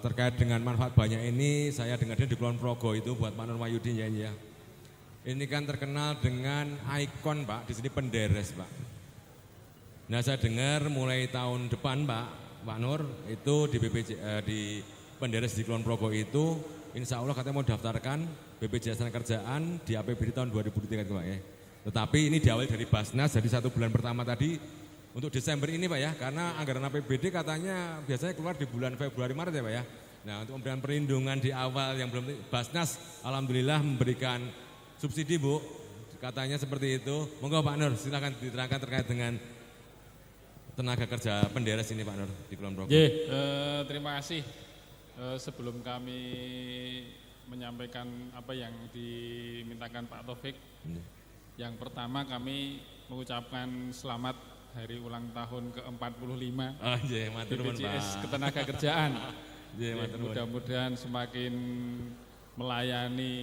terkait dengan manfaat banyak ini, saya dengarnya di Kulon Progo itu buat Pak Nur Wahyudi ya. Ini kan terkenal dengan ikon Pak, di sini penderes Pak. Nah saya dengar mulai tahun depan Pak Nur itu di di penderes di Kulon Progo itu, insya Allah katanya mau daftarkan BPJS Ketenagakerjaan di APBD tahun 2023 Pak ya. Tetapi ini diawali dari Basnas, jadi 1 bulan pertama tadi. Untuk Desember ini Pak ya, karena anggaran APBD katanya biasanya keluar di bulan Februari Maret ya Pak ya. Nah untuk memberikan perlindungan di awal yang belum, Basnas alhamdulillah memberikan subsidi Bu, katanya seperti itu. Monggo Pak Nur silakan diterangkan terkait dengan tenaga kerja penderes ini Pak Nur di Kulon Progo. Terima kasih. Sebelum kami menyampaikan apa yang dimintakan Pak Taufik, yang pertama kami mengucapkan selamat hari ulang tahun ke-45 BPJS Ketenagakerjaan. Mudah-mudahan semakin melayani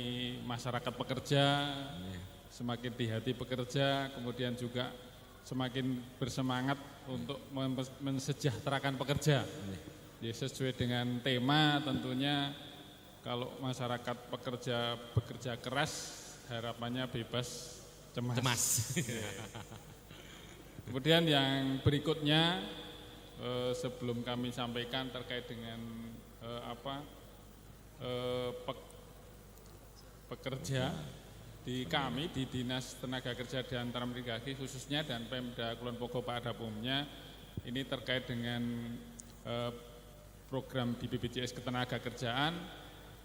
masyarakat pekerja, semakin di hati pekerja, kemudian juga semakin bersemangat untuk mensejahterakan pekerja. Sesuai dengan tema tentunya kalau masyarakat bekerja keras, harapannya bebas cemas. Kemudian yang berikutnya sebelum kami sampaikan terkait dengan pekerja di kami di Dinas Tenaga Kerja dan Transmigrasi khususnya dan Pemda Kulon Progo pada umumnya ini terkait dengan program di BPJS Ketenagakerjaan.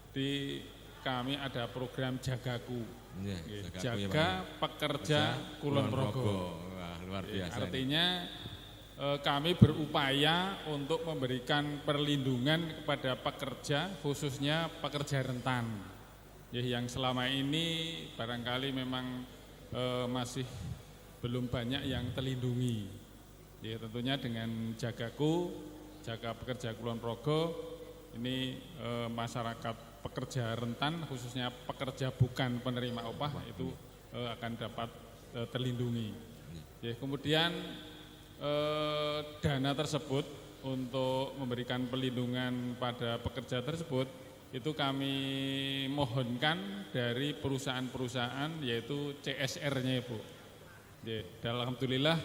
Di kami ada program Jagaku, Jaga Pekerja Kulon Progo. Luar biasa. Artinya kami berupaya untuk memberikan perlindungan kepada pekerja, khususnya pekerja rentan. Yang selama ini barangkali memang masih belum banyak yang terlindungi. Tentunya dengan Jagaku, Jaga Pekerja Kulon Progo, ini masyarakat pekerja rentan, khususnya pekerja bukan penerima upah itu akan dapat terlindungi. Kemudian dana tersebut untuk memberikan perlindungan pada pekerja tersebut itu kami mohonkan dari perusahaan-perusahaan yaitu CSR-nya Ibu. Alhamdulillah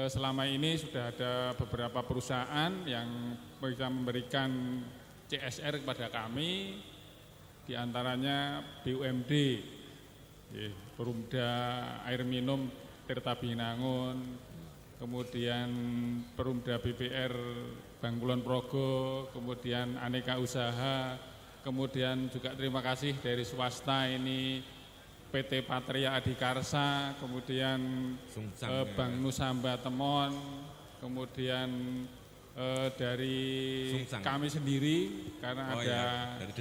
selama ini sudah ada beberapa perusahaan yang bisa memberikan CSR kepada kami, diantaranya BUMD, Perumda Air Minum Tirta Binangun, kemudian Perumda BPR Bank Kulon Progo, kemudian Aneka Usaha, kemudian juga terima kasih dari swasta ini PT Patria Adikarsa, kemudian Bank Nusamba Temon, kemudian dari Sungsang. Kami sendiri karena ada dari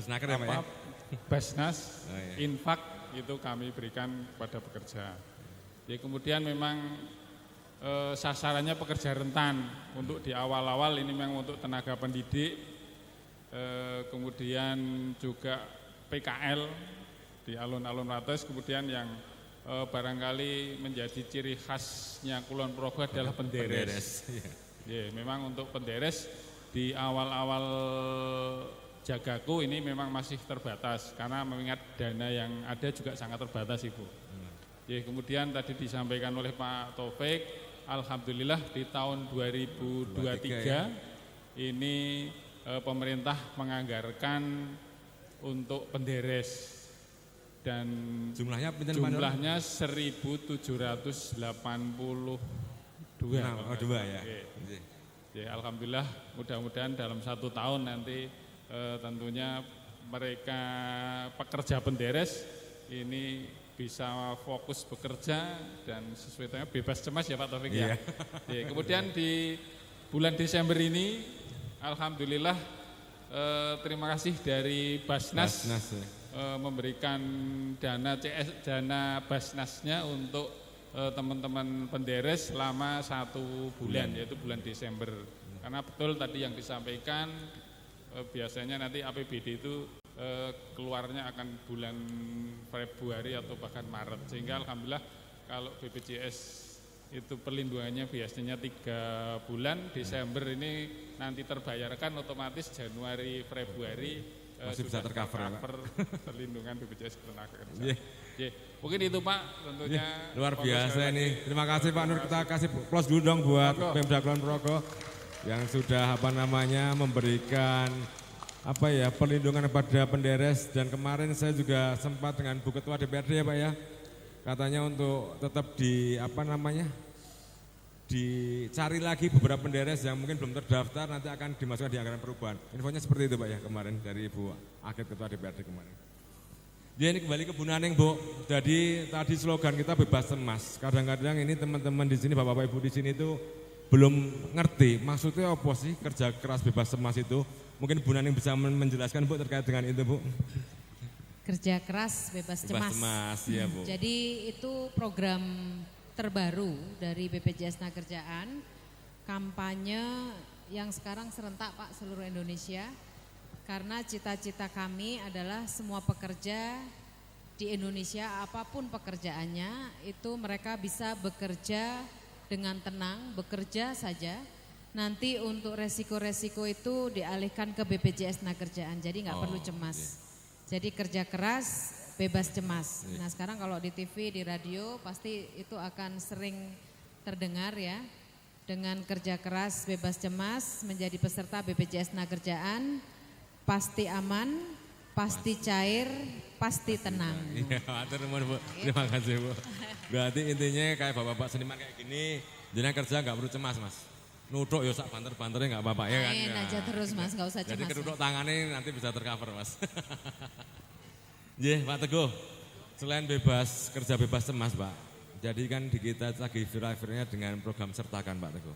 Basnas, Infak itu kami berikan kepada pekerja. Kemudian memang sasarannya pekerja rentan untuk di awal-awal ini memang untuk tenaga pendidik, kemudian juga PKL di alun-alun ratus, kemudian yang barangkali menjadi ciri khasnya Kulon Progo adalah penderes. Memang untuk penderes di awal-awal Jagaku ini memang masih terbatas karena mengingat dana yang ada juga sangat terbatas Ibu. Kemudian tadi disampaikan oleh Pak Taufik, alhamdulillah di tahun 2023 ini pemerintah manganggarkan untuk penderes dan jumlahnya 1.782. Alhamdulillah mudah-mudahan dalam 1 tahun nanti tentunya mereka pekerja penderes ini bisa fokus bekerja dan sesuai dengan bebas cemas ya Pak Taufik ya. Kemudian di bulan Desember ini alhamdulillah terima kasih dari Basnas memberikan dana Basnasnya untuk teman-teman penderes selama 1 bulan yaitu bulan Desember. Karena betul tadi yang disampaikan biasanya nanti APBD itu keluarnya akan bulan Februari atau bahkan Maret, sehingga alhamdulillah kalau BPJS itu perlindungannya biasanya 3 bulan, Desember ini nanti terbayarkan otomatis Januari, Februari masih bisa tercover perlindungan BPJS Ketenagakerjaan. Yeah. Mungkin itu Pak tentunya. Luar biasa ini. Terima kasih Pak Nur, kita kasih plus dulu dong buat Pemda Kulon Progo yang sudah memberikan perlindungan kepada penderes, dan kemarin saya juga sempat dengan Bu Ketua DPRD ya Pak ya. Katanya untuk tetap dicari lagi beberapa penderes yang mungkin belum terdaftar, nanti akan dimasukkan di anggaran perubahan. Infonya seperti itu Pak ya kemarin dari Ibu Akid Ketua DPRD kemarin. Dia ini kembali ke Bu Naneng Bu. Jadi tadi slogan kita bebas cemas. Kadang-kadang ini teman-teman di sini, bapak-bapak ibu di sini itu belum ngerti maksudnya apa sih kerja keras bebas cemas itu. Mungkin Bu Naneng bisa menjelaskan Bu terkait dengan itu Bu. Kerja keras bebas cemas. Bebas cemas ya Bu. Jadi itu program terbaru dari BPJS Tenagakerjaan, kampanye yang sekarang serentak Pak seluruh Indonesia, karena cita-cita kami adalah semua pekerja di Indonesia apapun pekerjaannya itu mereka bisa bekerja dengan tenang, bekerja saja. Nanti untuk resiko-resiko itu dialihkan ke BPJS Tenagakerjaan, jadi nggak perlu cemas. Jadi kerja keras bebas cemas. Nah sekarang kalau di TV, di radio pasti itu akan sering terdengar ya. Dengan kerja keras bebas cemas menjadi peserta BPJS Tenagakerjaan, pasti aman, pasti cair, pasti tenang. Iya, Bu. Terima kasih Bu. Berarti intinya kayak bapak-bapak seniman kayak gini, jenengan kerja nggak perlu cemas Mas. Nuduk ya sak banter-banternya nggak apa-apa ya kan. Main aja terus Mas, nggak usah cemas. Jadi keduduk tangannya nanti bisa tercover Mas. Pak Teguh, selain kerja bebas cemas Pak, jadi kan di kita lagi viral-viralnya dengan program Sertakan Pak Teguh.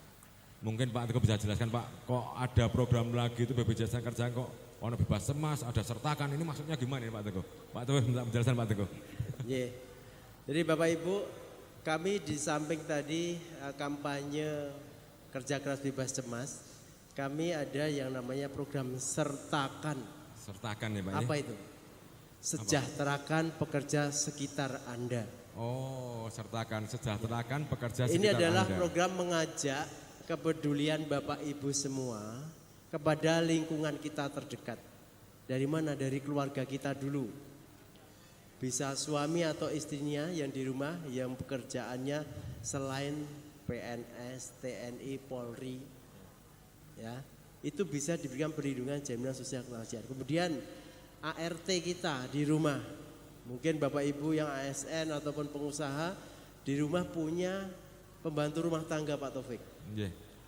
Mungkin Pak Teguh bisa jelaskan Pak, kok ada program lagi itu BPJS Tenagakerjaan kok ono bebas cemas, ada Sertakan, ini maksudnya gimana Pak Teguh? Pak Teguh minta penjelasan Pak Teguh. Jadi Bapak Ibu, kami di samping tadi kampanye kerja keras bebas cemas, kami ada yang namanya program Sertakan. Sertakan ya Pak. Apa itu? Sejahterakan pekerja sekitar Anda. Oh, sertakan, sejahterakan pekerja sekitar Anda. Ini adalah program mengajak kepedulian Bapak Ibu semua kepada lingkungan kita terdekat. Dari mana? Dari keluarga kita dulu. Bisa suami atau istrinya yang di rumah yang pekerjaannya selain PNS, TNI, Polri, ya, itu bisa diberikan perlindungan jaminan sosial ketenagaan. Kemudian ART kita di rumah, mungkin Bapak Ibu yang ASN ataupun pengusaha di rumah punya pembantu rumah tangga Pak Taufik.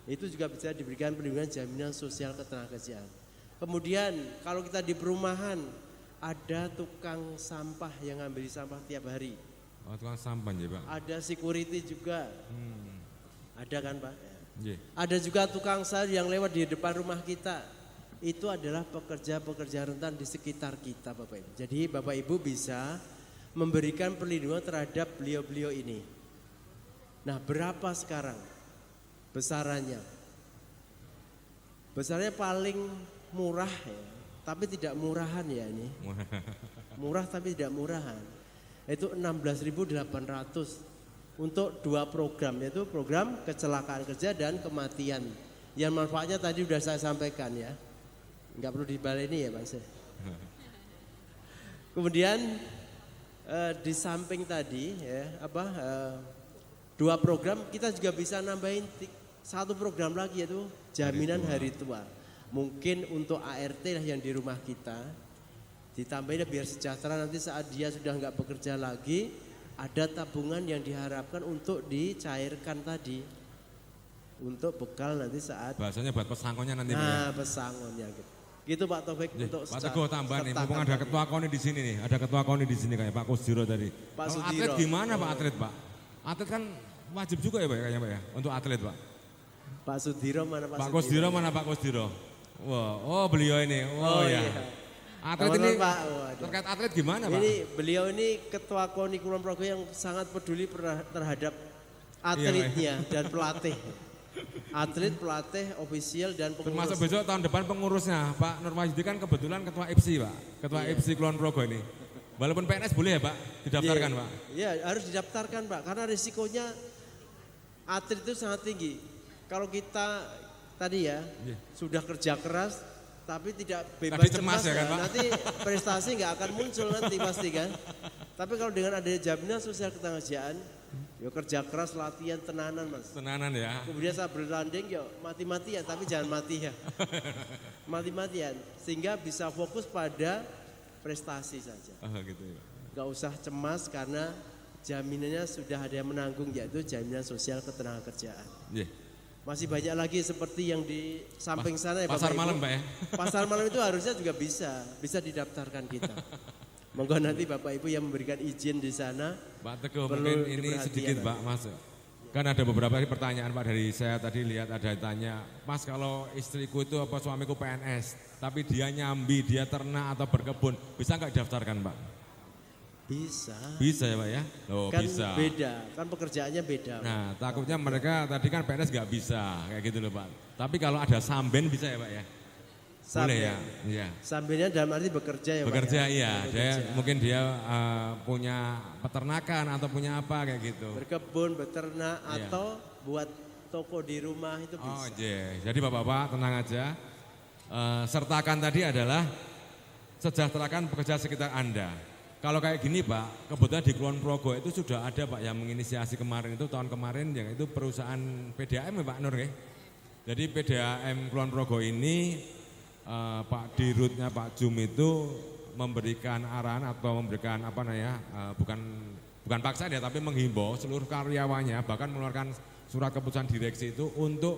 Itu juga bisa diberikan perlindungan jaminan sosial ketenagakerjaan. Kemudian kalau kita di perumahan ada tukang sampah yang ngambil sampah tiap hari. Oh, tukang sampah ya Pak. Ada security juga. Ada kan Pak? Yeah. Ada juga tukang sayur yang lewat di depan rumah kita. Itu adalah pekerja-pekerja rentan di sekitar kita Bapak Ibu. Jadi Bapak Ibu bisa memberikan perlindungan terhadap beliau-beliau ini. Nah berapa sekarang besarannya? Besarannya paling murah ya, tapi tidak murahan ya ini. Murah tapi tidak murahan. Itu 16.800 untuk 2 program, yaitu program kecelakaan kerja dan kematian. Yang manfaatnya tadi sudah saya sampaikan ya. Enggak perlu dibaleni ya Bang. Kemudian di samping tadi ya 2 program kita juga bisa nambahin 1 program lagi yaitu jaminan hari tua. Mungkin untuk ART lah yang di rumah kita ditambahin biar sejahtera nanti saat dia sudah enggak bekerja lagi ada tabungan yang diharapkan untuk dicairkan tadi untuk bekal nanti saat bahasanya buat pesangonnya nanti Pak. Nah, pesangonnya gitu. Gitu Pak Taufik untuk Pak Teguh tambah nih, mumpung ada ketua KONI di sini nih, ada ketua KONI di sini kayak Pak Kusdiro tadi. Pak Kalau Sudiro. atlet gimana Pak atlet Pak? Atlet kan wajib juga ya Pak kayaknya Pak ya untuk atlet Pak. Pak Sudiro mana Pak? Pak Kusdiro mana Pak Kusdiro? Wah, oh beliau ini. Oh ya. Atlet ini Pak. terkait atlet gimana Pak? Ini beliau ini ketua KONI Kulon Progo yang sangat peduli terhadap atletnya dan pelatih. Atlet, pelatih, ofisial dan pengurus. Termasuk besok tahun depan pengurusnya Pak Nur Wahyudi kan kebetulan ketua IPSI Pak. Ketua IPSI Kulon Progo ini. Walaupun PNS boleh ya Pak didaftarkan Pak? Iya harus didaftarkan Pak karena risikonya atlet itu sangat tinggi. Kalau kita tadi ya sudah kerja keras tapi tidak bebas Tadi cemas ya kan, Pak? nanti prestasi nggak akan muncul nanti pasti kan. Tapi kalau dengan adanya jaminan sosial ketenagakerjaan, ya kerja keras, latihan tenanan Mas. Tenanan ya. Kemudian saat bertanding ya mati-matian, tapi jangan mati ya. Mati-matian, sehingga bisa fokus pada prestasi saja. Oh gitu ya. Gak usah cemas karena jaminannya sudah ada yang menanggung, yaitu jaminan sosial ketenagakerjaan. Iya. Masih banyak lagi seperti yang di samping sana ya Pasar Bapak malam Ibu. Pak ya. Pasar malam itu harusnya juga bisa didaftarkan kita. Monggo nanti Bapak Ibu yang memberikan izin di sana. Pak Teguh perlu mungkin ini diperhatikan sedikit Pak Mas. Kan ada beberapa pertanyaan Pak dari saya tadi lihat ada yang tanya, Mas kalau istriku itu apa suamiku PNS, tapi dia nyambi, dia ternak atau berkebun, bisa nggak didaftarkan Pak? Bisa. Bisa ya Pak ya? Oh Kan bisa. beda, kan pekerjaannya beda. Nah takutnya mereka tadi kan PNS nggak bisa kayak gitu loh Pak. Tapi kalau ada samben bisa ya Pak ya? Boleh ya? Iya. Sambilnya dalam arti bekerja ya Pak. Bekerja ya? iya, Bekerja. mungkin dia punya peternakan atau punya apa kayak gitu. Berkebun, beternak Iya. atau buat toko di rumah itu bisa. Oh iya, jadi Bapak-Bapak tenang aja. Sertakan tadi adalah sejahterakan pekerja sekitar Anda. Kalau kayak gini Pak, kebetulan di Kulon Progo itu sudah ada Pak yang menginisiasi kemarin itu tahun kemarin yang itu perusahaan PDAM ya Pak Nur ya. Jadi PDAM Kulon Progo ini Pak Dirutnya Pak Jum itu memberikan arahan atau memberikan apa namanya bukan paksa ya tapi menghimbau seluruh karyawannya bahkan mengeluarkan surat keputusan direksi itu untuk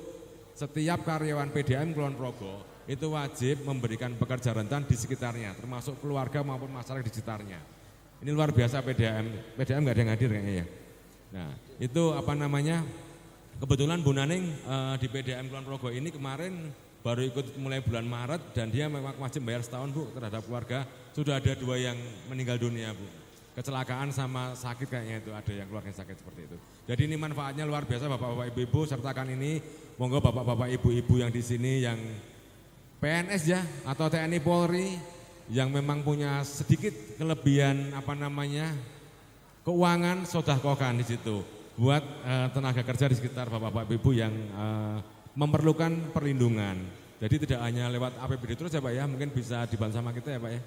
setiap karyawan PDAM Kulon Progo itu wajib memberikan pekerja rentan di sekitarnya termasuk keluarga maupun masyarakat di sekitarnya. Ini luar biasa PDAM nggak ada yang hadir kayaknya ya. Nah itu apa namanya kebetulan Bu Naning di PDAM Kulon Progo ini kemarin baru ikut mulai bulan Maret dan dia memang wajib bayar setahun Bu terhadap keluarga. Sudah ada 2 yang meninggal dunia Bu. Kecelakaan sama sakit kayaknya itu ada yang keluarga sakit seperti itu. Jadi ini manfaatnya luar biasa Bapak-bapak Ibu-ibu sertakan ini. Monggo Bapak-bapak Ibu-ibu yang di sini yang PNS ya atau TNI Polri yang memang punya sedikit kelebihan apa namanya keuangan sodahkokan di situ buat tenaga kerja di sekitar Bapak-bapak Ibu yang memerlukan perlindungan. Jadi tidak hanya lewat APBD terus ya Pak ya, mungkin bisa dibantu sama kita ya Pak ya.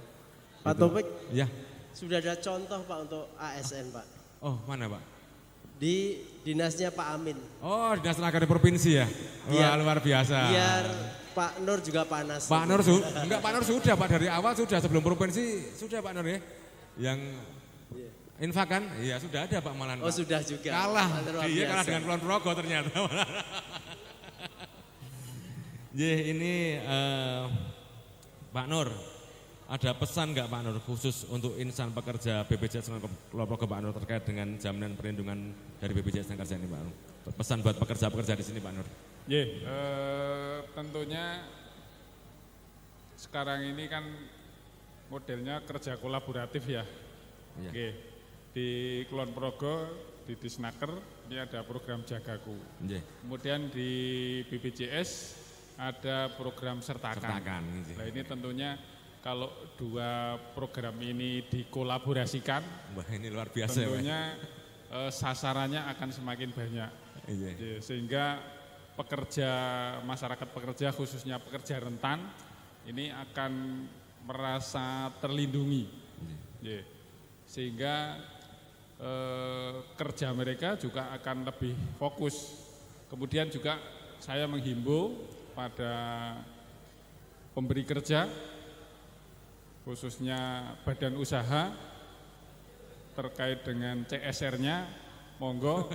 Pak Gitu. Taufik, Ya. sudah ada contoh Pak untuk ASN Pak. Oh mana Pak? Di dinasnya Pak Amin. Oh dinas tenaga di provinsi ya. Wah Iya. luar biasa. Biar Pak Nur juga panas. Pak Nur enggak Pak Nur sudah Pak dari awal sudah sebelum provinsi sudah Pak Nur ya. Yang infak kan? Iya sudah ada Pak Malan. Oh Pak. sudah juga. Kalah. Luar Iya kalah biasa. dengan Kulon Progo ternyata. Ini Pak Nur, ada pesan nggak Pak Nur khusus untuk insan pekerja BPJS Kulon Progo Pak Nur terkait dengan jaminan perlindungan dari BPJS Tenaga Kerjaan ini Pak Nur? Pesan buat pekerja-pekerja di sini Pak Nur. Tentunya sekarang ini kan modelnya kerja kolaboratif ya. Iya. Oke. Di Kulon Progo, di Disnaker ini ada program Jagaku. Iya. Kemudian di BPJS ada program Sertakan. Sertakan, gitu. Nah ini tentunya kalau 2 program ini dikolaborasikan, Wah ini luar biasa ya Pak. tentunya sasarannya akan semakin banyak. Iya. Ya, sehingga masyarakat pekerja khususnya pekerja rentan ini akan merasa terlindungi. Ya, sehingga kerja mereka juga akan lebih fokus. Kemudian juga saya menghimbau pada pemberi kerja khususnya badan usaha terkait dengan CSR-nya, monggo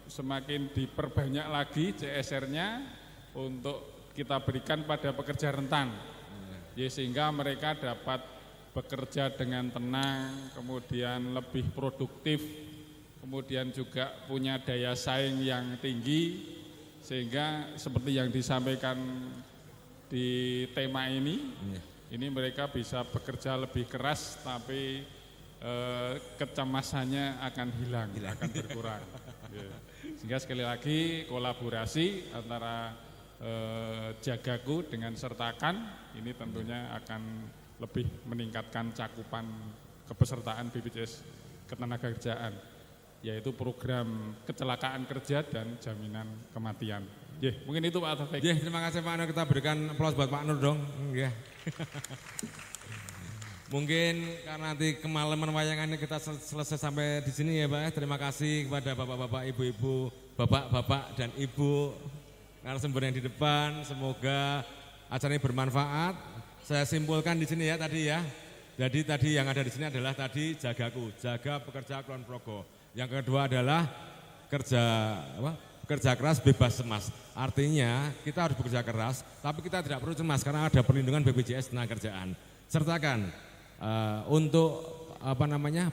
semakin diperbanyak lagi CSR-nya untuk kita berikan pada pekerja rentan, ya, sehingga mereka dapat bekerja dengan tenang, kemudian lebih produktif, kemudian juga punya daya saing yang tinggi, sehingga seperti yang disampaikan di tema ini mereka bisa bekerja lebih keras tapi kecemasannya akan hilang. Akan berkurang. Ya. Sehingga sekali lagi kolaborasi antara Jagaku dengan Sertakan ini tentunya akan lebih meningkatkan cakupan kepesertaan BPJS Ketenagakerjaan. yaitu program kecelakaan kerja dan jaminan kematian. Mungkin itu Pak Taufik. Terima kasih Pak Nur, kita berikan aplaus buat Pak Nur dong. Mungkin karena nanti kemalaman wayangannya kita selesai sampai di sini ya Pak. Terima kasih kepada bapak-bapak, ibu-ibu, bapak-bapak dan ibu narasumber yang di depan. Semoga acara ini bermanfaat. Saya simpulkan di sini ya tadi ya. Jadi tadi yang ada di sini adalah tadi jagaku, jaga pekerja Kulon Progo. Yang kedua adalah kerja keras bebas cemas. Artinya kita harus bekerja keras, tapi kita tidak perlu cemas karena ada perlindungan BPJS Tenagakerjaan. Sertakan untuk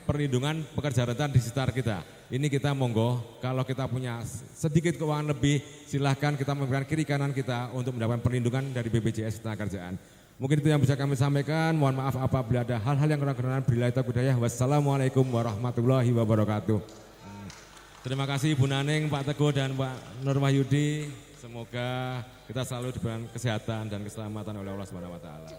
perlindungan pekerja rentan di sekitar kita. Ini kita monggo, kalau kita punya sedikit keuangan lebih, silahkan kita memberikan kiri kanan kita untuk mendapatkan perlindungan dari BPJS Tenagakerjaan. Mungkin itu yang bisa kami sampaikan. Mohon maaf apabila ada hal-hal yang kurang berkenan. Billahi taufiq hidayah. Wassalamualaikum warahmatullahi wabarakatuh. Terima kasih Ibu Naneng, Pak Teguh dan Pak Nur Wahyudi. Semoga kita selalu diberikan kesehatan dan keselamatan oleh Allah Subhanahu wa taala.